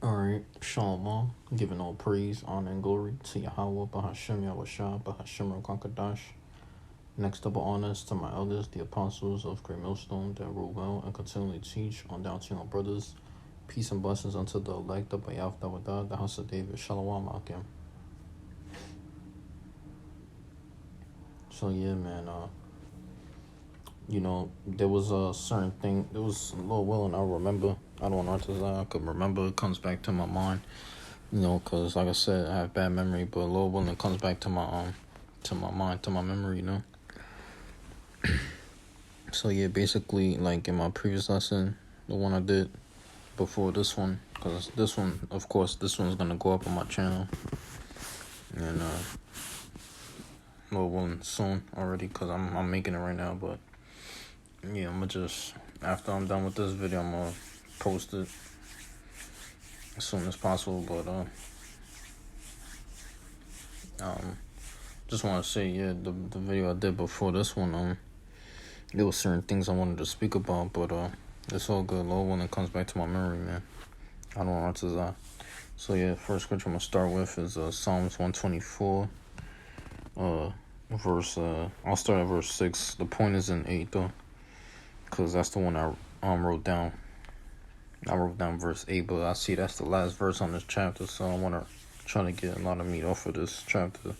Alright, Shalom, giving all praise, honor, and glory to Yahweh, Bahashem, Yahushua, Bahashem, Rakakadash. Next double honors to my elders, the apostles of Great Millstone, that rule well and continually teach on down to your brothers. Peace and blessings unto the elect of Bayav Dawadah, the house of David. Shalom, Akim. So yeah, man, there was a certain thing, there was a little willing, I remember. I don't know I could remember, it comes back to my mind, because like I said, I have bad memory, but a little willing comes back to my mind, to my memory, So yeah, basically, like in my previous lesson, the one I did before this one, because this one, of course, this one's gonna go up on my channel, and little one soon already, because I'm making it right now, but yeah, I'm gonna just, after I'm done with this video, I'm gonna post it as soon as possible. But just want to say, yeah, the video I did before this one, there was certain things I wanted to speak about, but it's all good. Lord when it comes back to my memory, man. I don't know what to say. So yeah, first scripture I'm gonna start with is Psalms 124, verse. I'll start at verse 6. The point is in 8 though, because that's the one I wrote down. I wrote down verse 8, but I see that's the last verse on this chapter, so I want to try to get a lot of meat off of this chapter.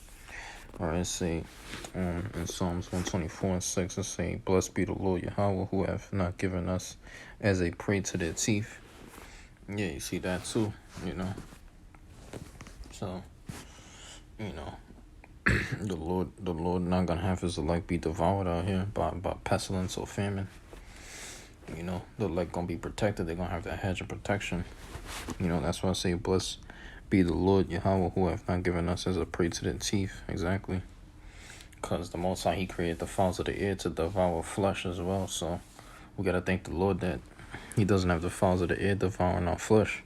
Alright, let's see, in Psalms 124 and 6, it say, "Blessed be the Lord Yahweh, who hath not given us as a prey to their teeth." Yeah, you see that too, So, the Lord not gonna have his elect be devoured out here by pestilence or famine. The elect gonna be protected. They're gonna have that hedge of protection. That's why I say, blessed be the Lord Yahweh, who hath not given us as a prey to the teeth. Exactly. Because the Most High, he created the fowls of the air to devour flesh as well. So we gotta thank the Lord that he doesn't have the fowls of the air devouring our flesh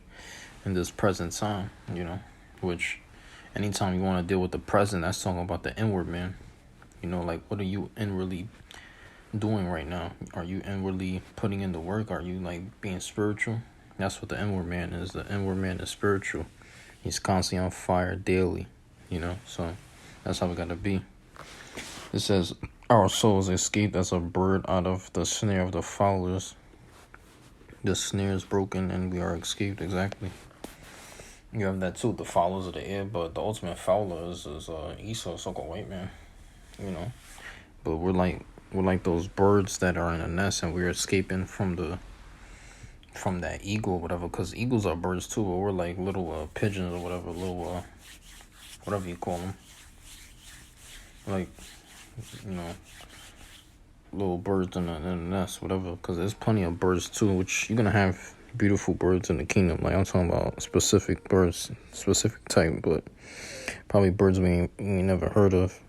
in this present time, which anytime you want to deal with the present, that's talking about the inward man. Like, what are you inwardly doing right now? Are you inwardly putting in the work? Are you like being spiritual? That's what the inward man is. The inward man is spiritual. He's constantly on fire daily, so that's how we gotta be. It says, "Our souls escaped as a bird out of the snare of the fowlers." The snare is broken and we are escaped. Exactly. You have that too, the fowlers of the air, but the ultimate fowler is Esau, so-called white man, But we're like those birds that are in a nest, and we're escaping from that eagle or whatever, because eagles are birds too, but we're like little pigeons or whatever, little whatever you call them, like little birds in a nest, whatever, because there's plenty of birds too, which you're gonna have beautiful birds in the kingdom. Like, I'm talking about specific birds, specific type, but probably birds we ain't never heard of,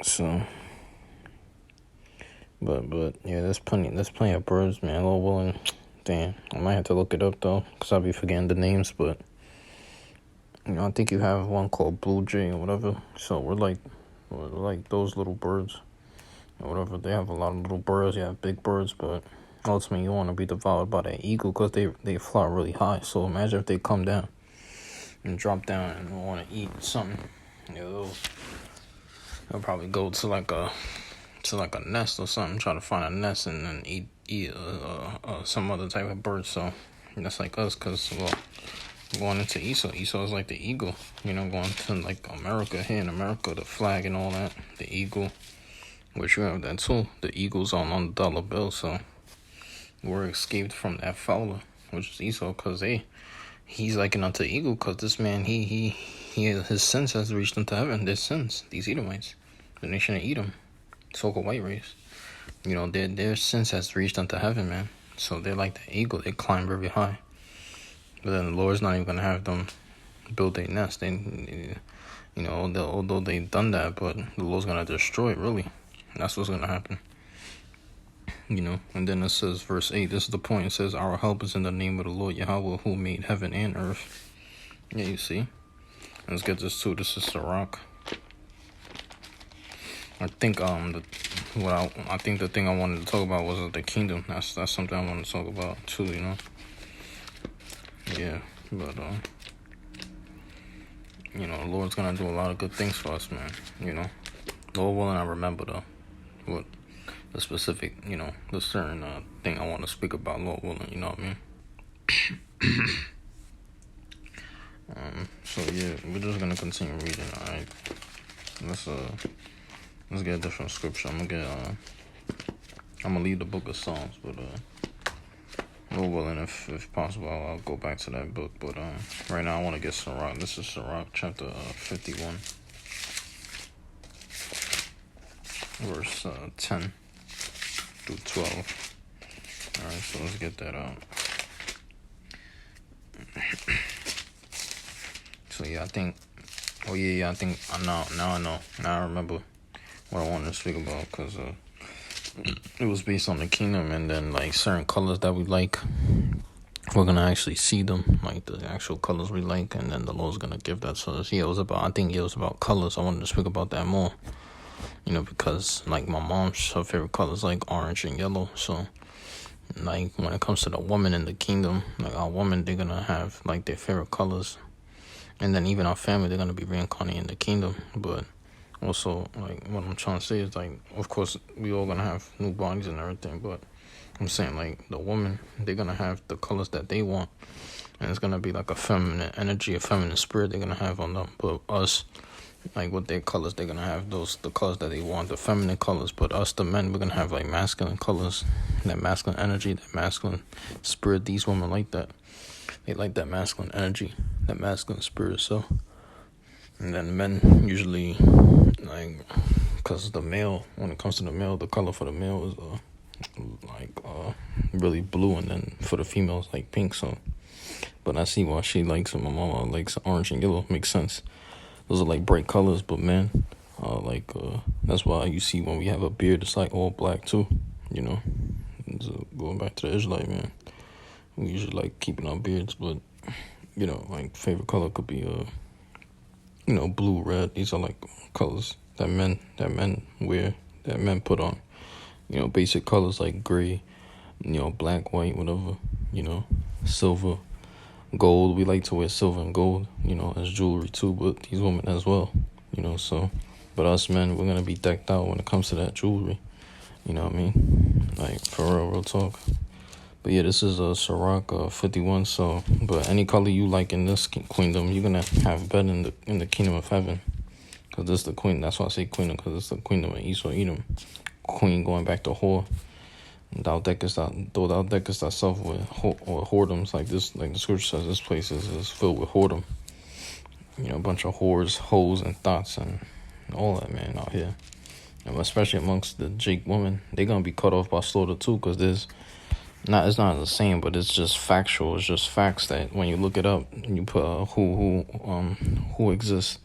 So, but yeah, there's plenty of birds, man. Lord willing, damn, I might have to look it up though, cause I'll be forgetting the names. But I think you have one called blue jay or whatever. So we're like those little birds or whatever. They have a lot of little birds. You have big birds, but ultimately you want to be devoured by that eagle, because they fly really high. So imagine if they come down and drop down and want to eat something. They'll probably go to like a nest or something, try to find a nest and then eat some other type of bird. So that's like us, because going into Esau is like the eagle, going to like America. Here in America, the flag and all that, the eagle, which you have that too. The eagle's on the dollar bill. So we're escaped from that fowler, which is Esau, because he's likened unto the eagle, because this man, his sins has reached into heaven. Their sins, these Edomites, the nation of Edom, so-called white race, their sins has reached unto heaven, man. So they're like the eagle. They climb very high. But then the Lord's not even going to have them build a nest. They, although they've done that, but the Lord's going to destroy it, really. That's what's going to happen. And then it says, verse 8, this is the point. It says, "Our help is in the name of the Lord Yahweh, who made heaven and earth." Yeah, you see. Let's get this too. This is the rock. I think I think the thing I wanted to talk about was the kingdom. That's something I wanted to talk about too. Yeah, but the Lord's gonna do a lot of good things for us, man. Lord willing, I remember what the specific, the certain thing I want to speak about. Lord willing, you know what I mean. So yeah, we're just gonna continue reading. All right, let's get a different scripture. I'm gonna leave the book of Psalms, but Lord willing, if possible, I'll go back to that book. But right now I want to get Sirach. This is Sirach chapter 51, verse 10 through 12. All right, so let's get that out. So yeah, I think now I know. Now I remember what I wanted to speak about, because it was based on the kingdom, and then like certain colors that we like, we're gonna actually see them, like the actual colors we like, and then the Lord's gonna give that to us. Yeah, I think it was about colors. I wanted to speak about that more, because like my mom's, her favorite color is like orange and yellow. So like when it comes to the woman in the kingdom, like our woman, they're gonna have like their favorite colors. And then even our family, they're going to be reincarnated in the kingdom. But also, like, what I'm trying to say is, like, of course, we all going to have new bodies and everything. But I'm saying, like, the woman, they're going to have the colors that they want. And it's going to be like a feminine energy, a feminine spirit they're going to have on them. But us, like, with their colors, they're going to have the colors that they want, the feminine colors. But us, the men, we're going to have, like, masculine colors, that masculine energy, that masculine spirit. These women like that. They like that masculine energy, that masculine spirit. So, and then men usually, like, because the male, when it comes to the male, the color for the male is really blue, and then for the females like pink. So, but I see why she likes them. My mama likes orange and yellow. Makes sense. Those are like bright colors. But man, that's why you see when we have a beard, it's like all black too. So going back to the Israelite, man. We usually like keeping our beards, but like favorite color could be blue, red. These are like colors that men wear, that men put on. Basic colors like gray, black, white, whatever. Silver, gold. We like to wear silver and gold, as jewelry too. But these women as well, So, but us men, we're gonna be decked out when it comes to that jewelry. You know what I mean? Like for real talk. But yeah, this is a Sirach 51. So, but any color you like in this kingdom, you're gonna have bed in the kingdom of heaven, because this is the queen. That's why I say kingdom, because it's the kingdom of Esau, Edom. Queen going back to whore. Thou deckest thyself with whoredoms, like this. Like the scripture says, this place is filled with whoredom. A bunch of whores, hoes, and thoughts, and all that, man, out here. And especially amongst the Jake women, they're gonna be cut off by slaughter too, because it's not the same, but it's just factual. It's just facts that when you look it up, you put who exists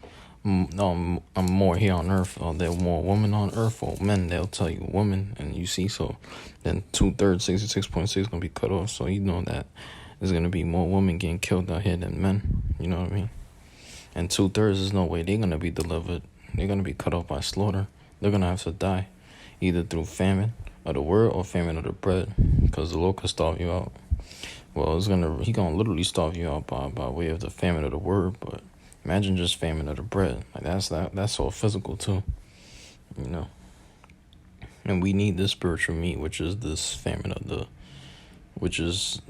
more here on earth. Are there more women on earth or men? They'll tell you women, and you see. So then 2/3, 66.6 gonna be cut off. So you know that there's gonna be more women getting killed out here than men. You know what I mean? And 2/3 is no way they're gonna be delivered. They're gonna be cut off by slaughter. They're gonna have to die, either through famine of the word or famine of the bread, because the Lord could starve you out. Well, he gonna literally starve you out by way of the famine of the word. But imagine just famine of the bread. Like that's all physical too, And we need this spiritual meat, which is this famine of which is,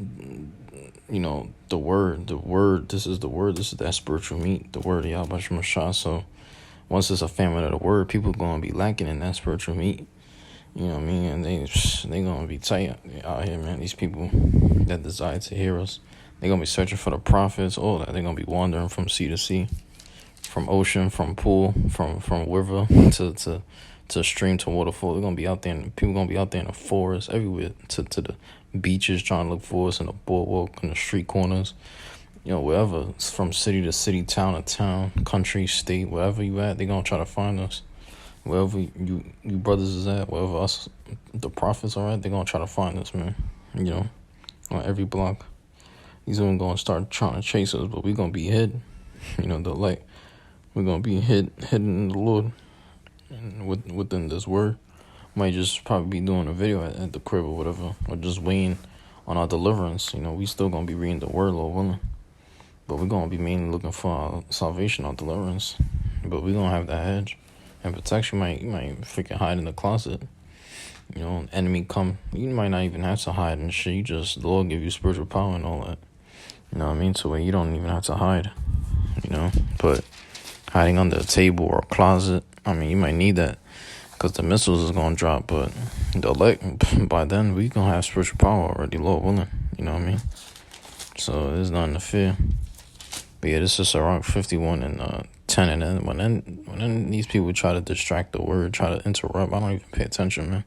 the word. The word. This is the word. This is that spiritual meat. The word of Yahweh Shemashah. So once it's a famine of the word, people gonna be lacking in that spiritual meat. You know what I mean? And they gonna be tight out here, man. These people that desire to hear us, they gonna be searching for the prophets, all that. They're gonna be wandering from sea to sea, from ocean, from pool, from river to stream to waterfall. They're gonna be out there, and people gonna be out there in the forest, everywhere, to the beaches, trying to look for us, in the boardwalk, in the street corners, wherever. It's from city to city, town to town, country, state, wherever you at, they gonna try to find us. Wherever you brothers is at, wherever us, the prophets are at, they're going to try to find us, man. On every block. These women going to start trying to chase us, but we're going to be hid. We're going to be hidden in the Lord. within this word. Might just probably be doing a video at the crib or whatever, or just waiting on our deliverance. We still gonna be reading the word, Lord willing, but we're gonna be mainly looking for our salvation, our deliverance. But we're gonna have that hedge and protection. You might freaking hide in the closet. Enemy come, you might not even have to hide and shit. The Lord give you spiritual power and all that. You know what I mean? So you don't even have to hide. But hiding under a table or a closet, you might need that. Because the missiles is going to drop, but the elect, by then, we going to have spiritual power already, Lord willing. You know what I mean? So there's nothing to fear. But yeah, this is Sirach 51 and 10. And then when these people try to distract the word, try to interrupt, I don't even pay attention, man.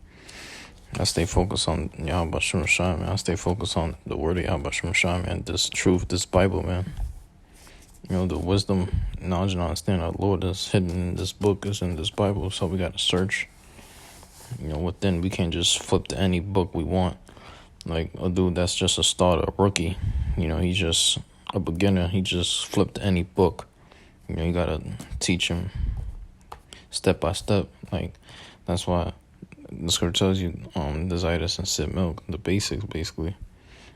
I stay focused on Yahweh Shem Shai, man. I stay focused on the word of Yahweh Shem Shai, man. This truth, this Bible, man. The wisdom, knowledge, and understanding of the Lord is hidden in this book, is in this Bible. So we got to search. Within, we can't just flip to any book we want. Like a dude that's just a starter, a rookie. He's just a beginner. He just flipped to any book. You got to teach him step by step. Like, that's why the scripture tells you, desire the sincere milk, the basics, basically.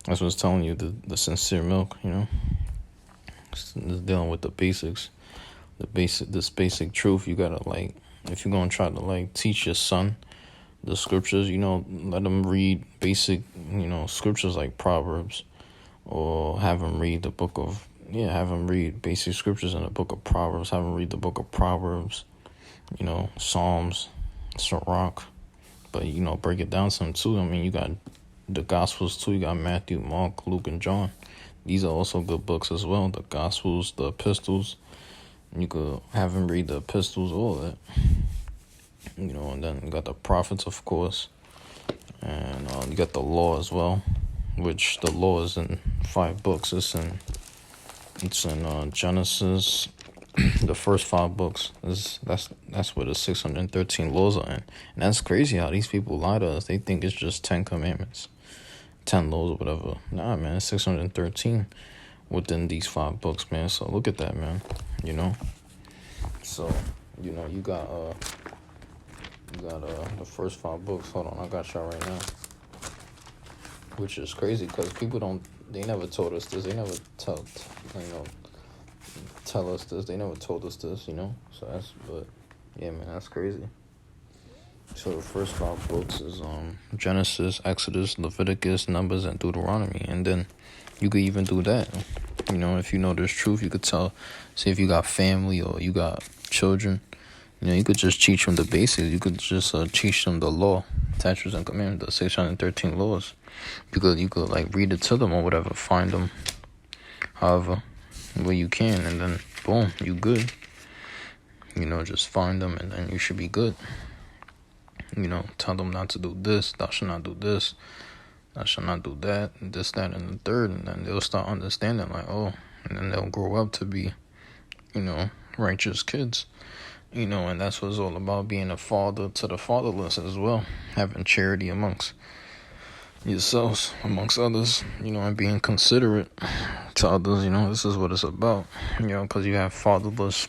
That's what it's telling you, the sincere milk, It's dealing with the basics, this basic truth. You gotta, like, if you're gonna try to, like, teach your son the scriptures, let him read basic, scriptures like Proverbs, or have him read have him read basic scriptures in the book of Proverbs. Have him read the book of Proverbs, Psalms, Sirach, but break it down some too. You got the Gospels too. You got Matthew, Mark, Luke, and John. These are also good books as well. The Gospels, the epistles. You could have him read the epistles, all of that. And then you got the prophets, of course. And you got the law as well, which the law is in 5 books. It's in Genesis. The first 5 books. That's where the 613 laws are in. And that's crazy how these people lie to us. They think it's just 10 commandments. 10 laws or whatever. Nah, man, it's 613 within these 5 books, man. So look at that, man. So you got the first 5 books. Hold on, I got y'all right now. Which is crazy because people they never told us this. They never tell us this. They never told us this. So but yeah, man, that's crazy. So the first 5 books is Genesis, Exodus, Leviticus, Numbers, and Deuteronomy. And then you could even do that. If you know there's truth, you could say if you got family or you got children, you could just teach them the basics. You could just teach them the law, statutes, and commandments, the 613 laws. You could like read it to them or whatever, find them however way you can, and then boom, you good. Just find them and then you should be good. Tell them not to do this, thou shalt not do this, thou shalt not do that, this, that, and the third, and then they'll start understanding, like, oh, and then they'll grow up to be, righteous kids, and that's what it's all about, being a father to the fatherless as well, having charity amongst yourselves, amongst others, and being considerate to others, this is what it's about, because you have fatherless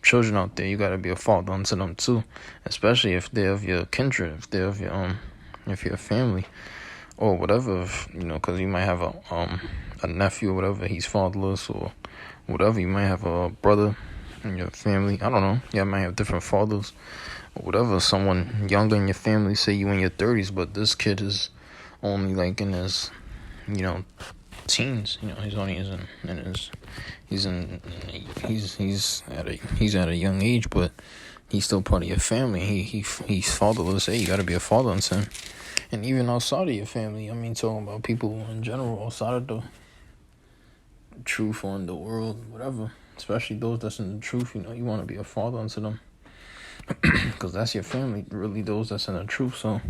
children out there. You got to be a father unto them too, especially if they're of your kindred, if they're of your if you're a family or whatever, because you might have a nephew or whatever, he's fatherless or whatever. You might have a brother in your family, I don't know, you might have different fathers or whatever. Someone younger in your family, say you in your 30s, but this kid is only like in his teens, he's only he's at a young age, but he's still part of your family. He's fatherless. Hey, you gotta be a father unto him. And even outside of your family, talking about people in general outside of the truth or in the world, whatever, especially those that's in the truth, you want to be a father unto them, because that's your family, really, those that's in the truth. So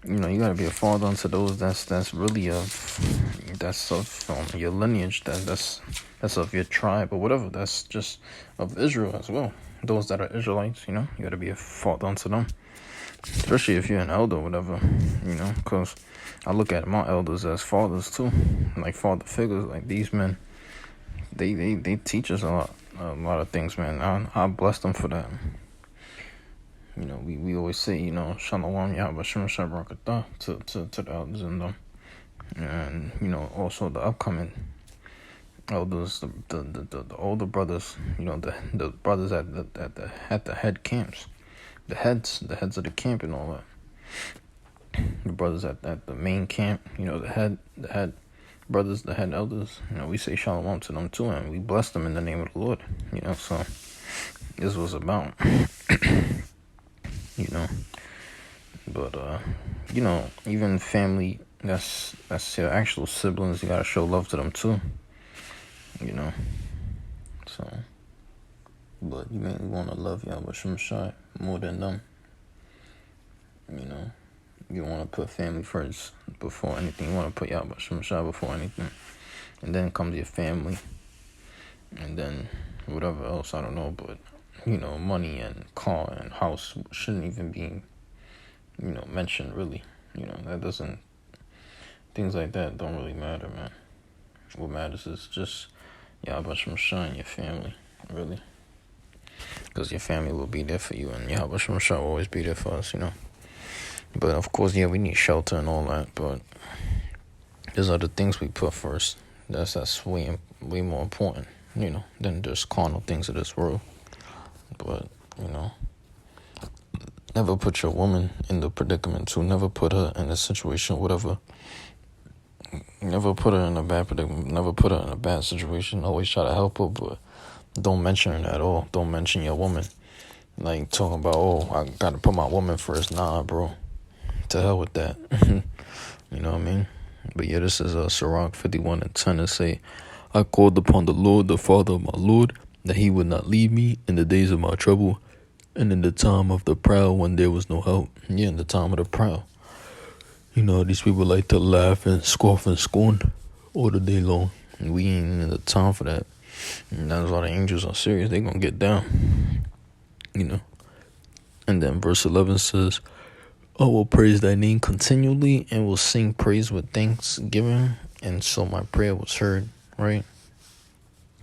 you gotta be a father unto those that's really that's of your lineage, that's of your tribe or whatever, that's just of Israel as well. Those that are Israelites, you gotta be a father unto them, especially if you're an elder or whatever, because I look at my elders as fathers too, like father figures. Like these men, they teach us a lot of things, man. I bless them for that. we always say, Shalom Yahweh Shem Shabrakatah to the elders and them. And, also the upcoming elders, the older brothers, the brothers at the head camps, the heads of the camp and all that. The brothers at the main camp, the head brothers, the head elders, we say shalom to them too, and we bless them in the name of the Lord, so this was about, but, even family, that's your actual siblings, you gotta show love to them too, so, but you mainly want to love Yahweh Shem Shai more than them, You want to put family first before anything. You want to put Yahweh Shem Shai before anything. And then comes your family. And then whatever else, I don't know. But, money and car and house shouldn't even be, mentioned really. That doesn't, things like that don't really matter, man. What matters is just Yahweh Shem Shai and your family, really. Because your family will be there for you. And Yahweh Shem Shai will always be there for us, But of course, we need shelter and all that. But there's other things we put first. That's way more important, than just carnal things of this world. But never put your woman in the predicament too. Never put her in a situation, whatever. Never put her in a bad predicament. Never put her in a bad situation. Always try to help her, but don't mention her at all. Don't mention your woman. Like talking about, I gotta put my woman first. Nah, bro. To hell with that. You know what I mean? But yeah, this is Sirach 51:10. It say, I called upon the Lord, the Father of my Lord, that he would not leave me in the days of my trouble, and in the time of the proud when there was no help. Yeah, in the time of the proud. These people like to laugh and scoff and scorn all the day long. And we ain't in the time for that. And that's why the angels are serious. They gonna get down. And then verse 11 says, I will praise thy name continually and will sing praise with thanksgiving. And so my prayer was heard, right?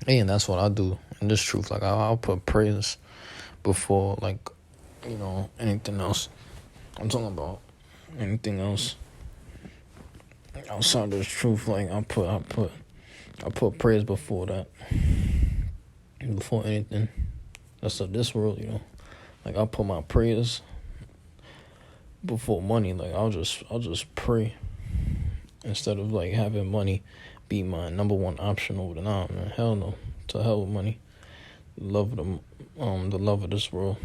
Hey, and that's what I do in this truth. Like, I'll put praise before, like, anything else. I'm talking about anything else outside this truth. Like, I put praise before that. Before anything. That's of this world, Like, I'll put my prayers before money. Like, I'll just pray instead of like having money be my number one option over the now, man. Hell no. To hell with money. The love of this world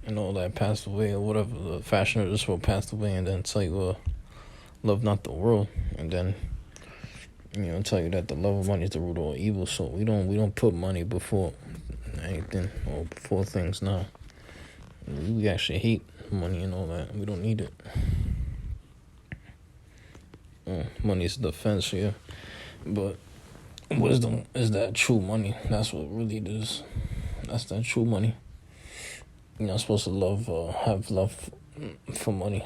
and all that passed away, or whatever, the fashion of this world passed away, and then tell you love not the world, and then tell you that the love of money is the root of all evil. So we don't put money before anything or before things now. We actually hate money and all that. We don't need it. Money is defense, yeah. But wisdom is that true money. That's what really it is. That's that true money. You're not supposed to have love for money.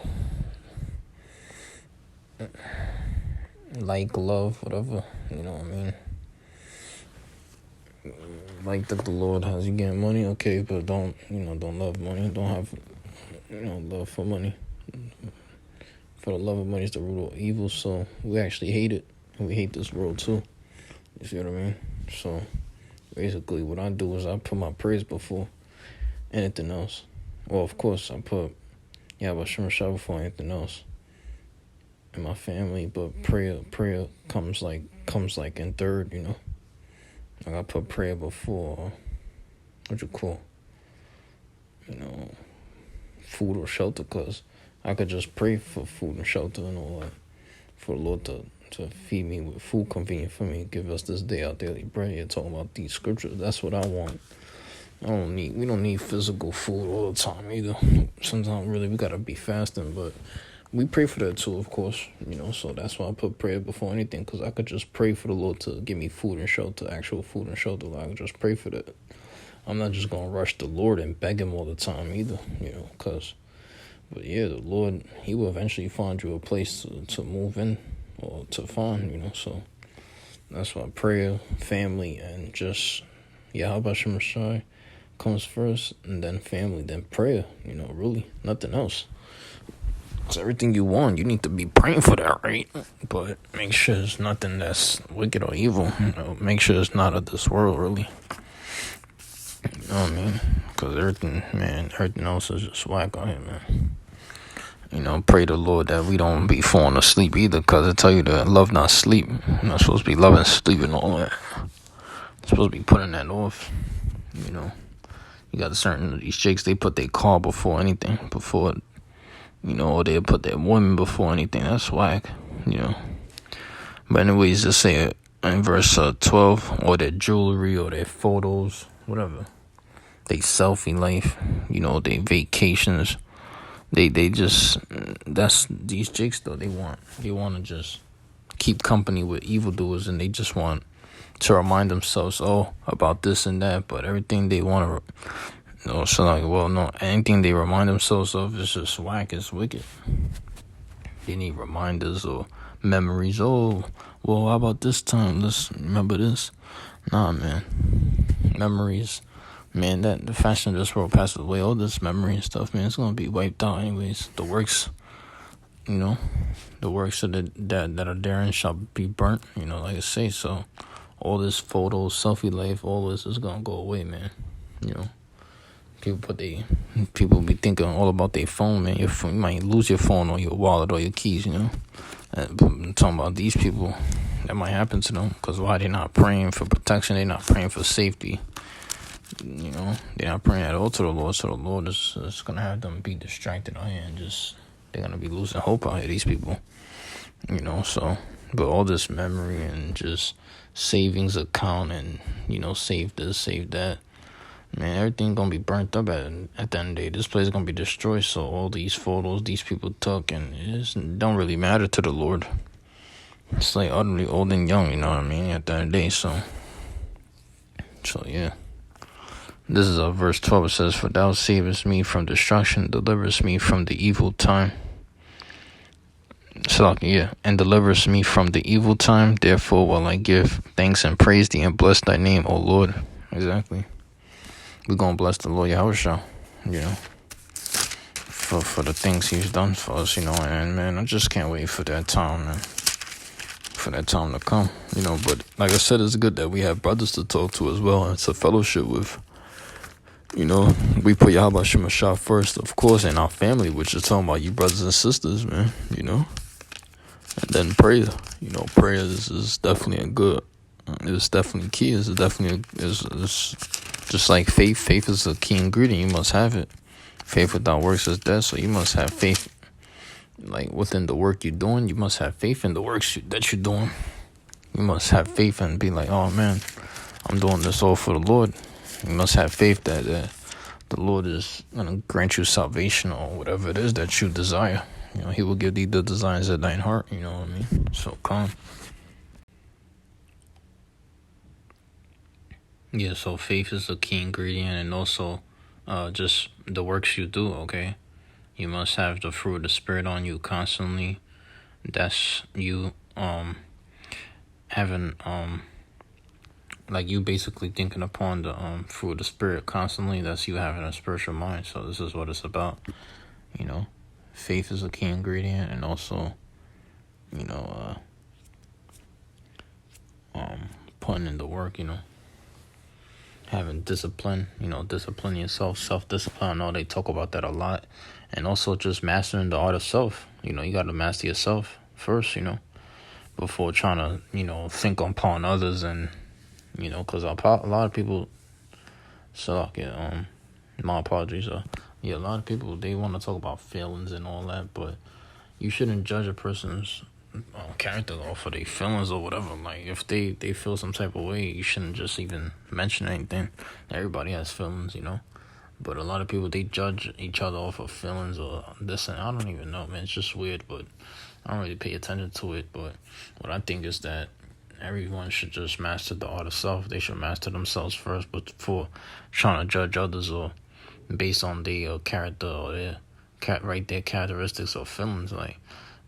Like love, whatever. You know what I mean? Like that the Lord has you getting money, okay, but don't love money. Don't have, love for money. For the love of money is the root of evil, so we actually hate it. And we hate this world too. You see what I mean? So basically what I do is I put my praise before anything else. Well, of course, I put Yahweh Shem Shai before anything else in my family, but prayer comes like in third, Like I put prayer before, food or shelter, because I could just pray for food and shelter and all that, for the Lord to feed me with food convenient for me, give us this day our daily bread. You're talking about these scriptures. That's what I want. We don't need physical food all the time either. Sometimes really we gotta be fasting, but we pray for that too, of course, so that's why I put prayer before anything, because I could just pray for the Lord to give me food and shelter, actual food and shelter. Like, I could just pray for that. I'm not just going to rush the Lord and beg him all the time either, but yeah, the Lord, he will eventually find you a place to move in or to find, so that's why prayer, family, and just Yahweh Shem Shai comes first, and then family, then prayer. Really, nothing else. It's everything you want. You need to be praying for that, right? But make sure it's nothing that's wicked or evil. Make sure it's not of this world, really. You know what I mean? Because everything else is just whack on here, man. Pray the Lord that we don't be falling asleep either, because I tell you that love not sleep. You're not supposed to be loving sleep and all that. You're supposed to be putting that off. You got these chicks, they put their car before anything, or they put their women before anything. That's whack, But anyways, just say it in verse 12, or their jewelry, or their photos, whatever. They selfie life, they vacations. They just, that's these chicks though. They want to just keep company with evildoers, and they just want to remind themselves, about this and that. But everything they want to, anything they remind themselves of is just whack, it's wicked. They need reminders or memories. How about this time? Let's remember this. Nah, man. Memories. Man, that the fashion of this world passes away. All this memory and stuff, man, it's gonna be wiped out anyways. The works, the works that are therein shall be burnt. Like I say. So, all this photos, selfie life, all this is gonna go away, man. People be thinking all about their phone, man. You might lose your phone or your wallet or your keys. I'm talking about these people. That might happen to them, because why? They're not praying for protection. They're not praying for safety. They're not praying at all to the Lord. So the Lord is going to have them be distracted out here, and they're going to be losing hope out here, these people. But all this memory and just savings account and, save this, save that. Man, everything going to be burnt up at the end of the day. This place is going to be destroyed. So all these photos these people took, and it don't really matter to the Lord. It's like utterly old and young, you know what I mean, at the end of the day. So yeah. This is verse 12. It says, "For thou savest me from destruction, deliverest me from the evil time." And deliverest me from the evil time. Therefore will I give thanks and praise thee, and bless thy name, O Lord. Exactly. We're going to bless the Lord Yahweh, for the things he's done for us, and man, I just can't wait for that time, man. For that time to come, but like I said, it's good that we have brothers to talk to as well, and to fellowship with. We put Yahweh Shemashah first, of course, in our family, which is talking about you brothers and sisters, man, and then prayer. Prayer is definitely it's definitely key. It's just like faith. Faith is a key ingredient. You must have it. Faith without works is dead, so you must have faith. Like within the work you're doing, you must have faith in the works that you're doing. You must have faith and be like, oh man, I'm doing this all for the Lord. You must have faith that the Lord is going to grant you salvation or whatever it is that you desire. He will give thee the desires of thine heart. You know what I mean? So calm. Yeah, so faith is a key ingredient, and also just the works you do, okay? You must have the fruit of the Spirit on you constantly. That's you having like you basically thinking upon the fruit of the Spirit constantly. That's you having a spiritual mind. So this is what it's about. Faith is a key ingredient, and also putting in the work, having discipline, discipline yourself, self-discipline. I know they talk about that a lot. And also just mastering the art of self. You got to master yourself first, before trying to, think upon others. And, because a lot of people, my apologies. A lot of people, they want to talk about feelings and all that, but you shouldn't judge a person's character off of their feelings or whatever. Like, if they feel some type of way, you shouldn't just even mention anything. Everybody has feelings, But a lot of people, they judge each other off of feelings or this, and I don't even know, man. It's just weird, but I don't really pay attention to it. But what I think is that everyone should just master the art of self. They should master themselves first before trying to judge others or based on their character or their characteristics or feelings. Like,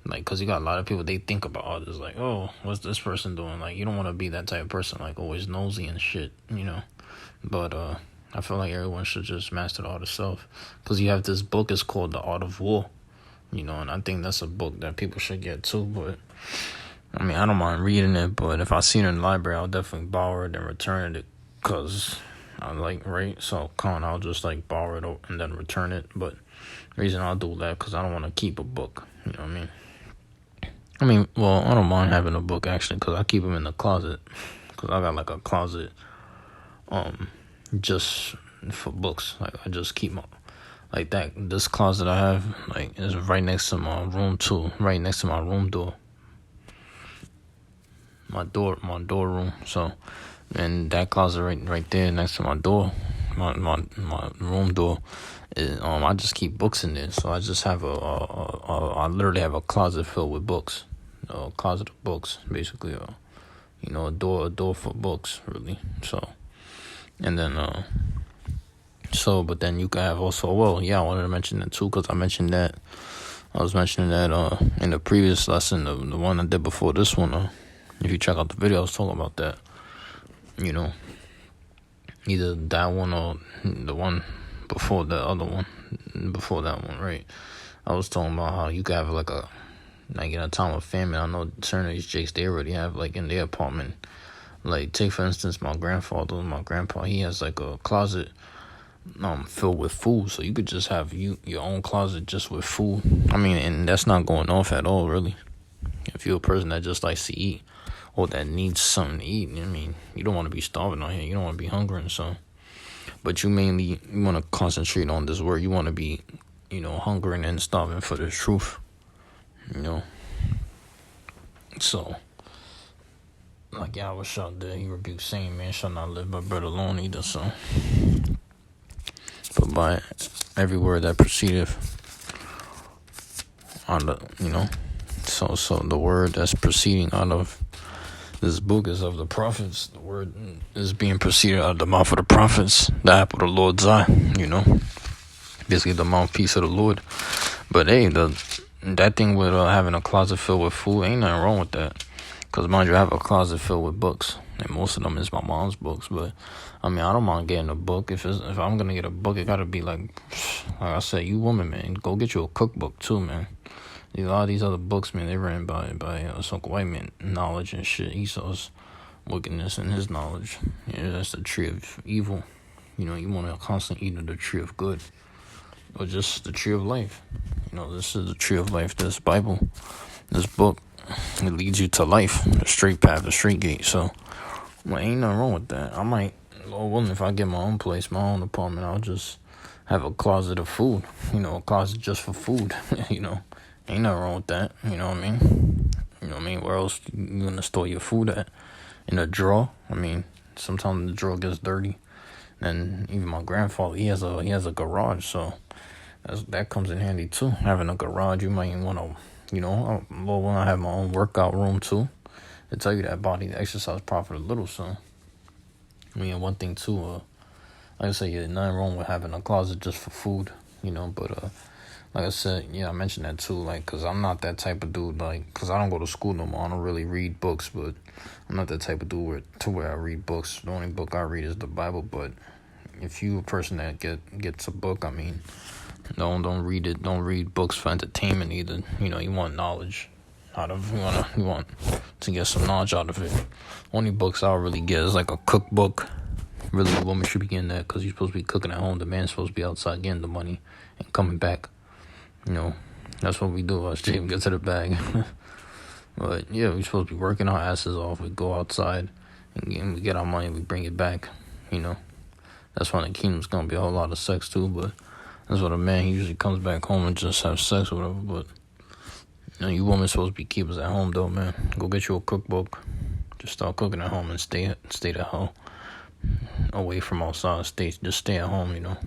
because you got a lot of people, they think about others, like, oh, what's this person doing? Like, you don't want to be that type of person, like, always nosy and shit, But, I feel like everyone should just master the art of self. Because you have this book, it's called The Art of War. And I think that's a book that people should get too. But, I don't mind reading it. But if I see it in the library, I'll definitely borrow it and return it. Because I right? So, I'll just, borrow it and then return it. But the reason I'll do that, because I don't want to keep a book. You know what I mean? Well, I don't mind having a book, actually, because I keep them in the closet. Because I got, a closet, just for books. I just keep my, that. This closet I have, is right next to my room, too. Right next to my room door. My door room. So, and that closet right there next to my door, my room door, is, I just keep books in there. So I just have I literally have a closet filled with books. A closet of books, basically. A door for books, really. So, and then, but then you can have also, I wanted to mention that too, because I was mentioning that, in the previous lesson, the one I did before this one, if you check out the video, I was talking about that, either that one or the one before the other one, before that one, right? I was talking about how you could have, in a time of famine, I know certain of these jakes, they already have, in their apartment, take for instance, my grandpa, he has, a closet, filled with food, so you could just have your own closet just with food. And that's not going off at all, really. If you're a person that just likes to eat, or that needs something to eat, you don't want to be starving out here, you don't want to be hungry, so. But you want to concentrate on this word, you want to be, hungering and starving for the truth. So, Yahweh shot there, he rebuked saying, man shall not live by bread alone either, so. But by every word that proceedeth out of, so the word that's proceeding out of this book is of the prophets. The word is being proceeded out of the mouth of the prophets, the apple of the Lord's eye, basically the mouthpiece of the Lord. But hey, that thing with having a closet filled with food, ain't nothing wrong with that. Because mind you, I have a closet filled with books, and most of them is my mom's books. But I don't mind getting a book. If I'm gonna get a book, it gotta be like I said, you woman, man, go get you a cookbook too, man. A lot of these other books, man, they're written by some white man knowledge and shit. Esau's wickedness and his knowledge. Yeah, that's the tree of evil. You want to constantly eat of the tree of good, or just the tree of life. This is the tree of life. This Bible, this book, it leads you to life, the straight path, the straight gate. So, ain't nothing wrong with that. I might, Lord willing, if I get my own place, my own apartment, I'll just have a closet of food. A closet just for food. Ain't nothing wrong with that. You know what I mean? Where else you gonna store your food at? In a drawer? Sometimes the drawer gets dirty. And even my grandfather, he has a garage, so that comes in handy too. Having a garage, you might want to, when I have my own workout room too. They tell you that body exercise profit a little, so. One thing too, like I said, nothing wrong with having a closet just for food, but like I said, I mentioned that too, because I'm not that type of dude, because I don't go to school no more. I don't really read books, but I'm not that type of dude where I read books. The only book I read is the Bible, but if you a person that gets a book, don't read it. Don't read books for entertainment either. You want knowledge out of, you want to get some knowledge out of it. Only books I'll really get is a cookbook. Really, a woman should be getting that, because you're supposed to be cooking at home. The man's supposed to be outside getting the money and coming back. That's what we do. Us James get to the bag. But yeah, we're supposed to be working our asses off. We go outside and we get our money. We bring it back. That's why the kingdom's gonna be a whole lot of sex too. But that's what a man, he usually comes back home and just have sex or whatever. But you women supposed to be keepers at home though, man. Go get you a cookbook. Just start cooking at home and stay at home, away from outside. Just stay at home.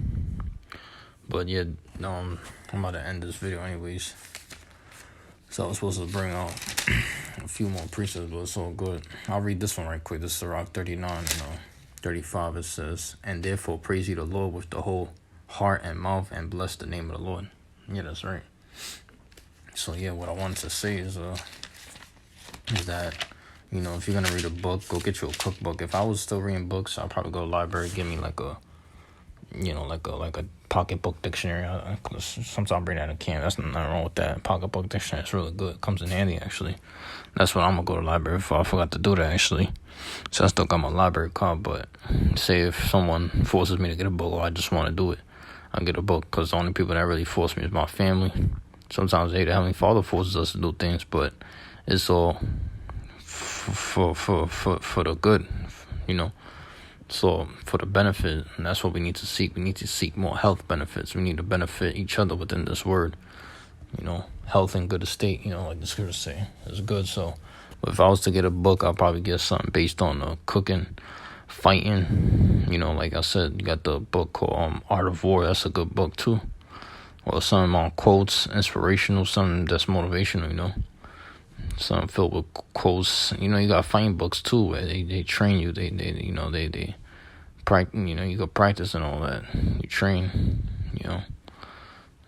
But yeah, I'm about to end this video anyways. So I was supposed to bring out a few more precepts, but it's all good. I'll read this one right quick. This is Sirach 39, 35. It says, "And therefore praise ye the Lord with the whole heart and mouth, and bless the name of the Lord." Yeah, that's right. So yeah, what I wanted to say is that, if you're gonna read a book, go get you a cookbook. If I was still reading books, I'd probably go to the library, give me a like a pocketbook dictionary. Sometimes I bring that in camp. That's nothing wrong with that. Pocketbook dictionary is really good. It comes in handy, actually. That's what I'm gonna go to the library for. I forgot to do that, actually. So I still got my library card, but say if someone forces me to get a book or I just want to do it, I'll get a book, because the only people that really force me is my family. Sometimes the Heavenly Father forces us to do things, but it's all for the good, So for the benefit, and that's what we need to seek. We need to seek more health benefits. We need to benefit each other within this word. Health in good estate, like the scriptures say, is good. So if I was to get a book, I'll probably get something based on cooking, fighting. Like I said, you got the book called Art of War. That's a good book too. Or something on quotes, inspirational, something that's motivational, Something filled with quotes. You got fighting books too, where they train you. They practice. You go practice and all that. You train.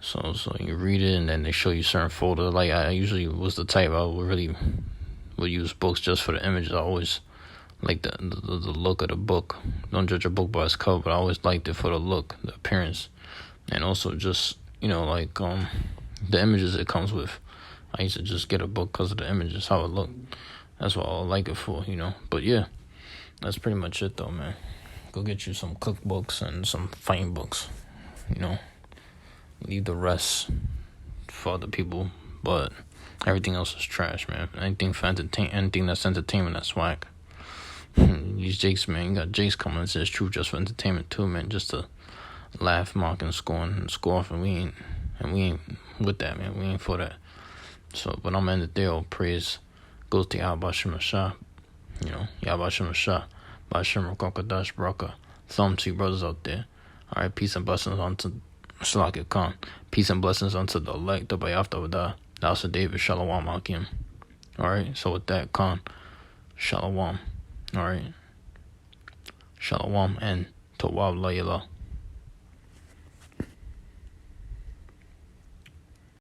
So you read it, and then they show you certain photos. Like, I usually was the type I would use books just for the images. I always like the look of the book. Don't judge a book by its cover, but I always liked it for the look, the appearance, and also just the images it comes with. I used to just get a book because of the images, how it looked. That's what I like it for, But yeah, that's pretty much it though, man. Go get you some cookbooks and some fighting books, Leave the rest for other people, but everything else is trash, man. Anything that's entertainment, that's whack. These jakes, man, you got jakes coming and says truth just for entertainment too, man. Just to laugh, mock, and score off, and we ain't with that, man. We ain't for that. So, but I'm in the there. Praise goes to Yahweh Shem Shah. Yahweh Shem Shah, Bashem Rakokadash Braka. Some to you brothers out there. All right, peace and blessings unto Shalakit Khan. Peace and blessings unto the elect, the Bayafta Wada, Dasa David, Shalom Akim. All right, so with that, Khan, Shalom. All right, Shalom and Tawab Layla.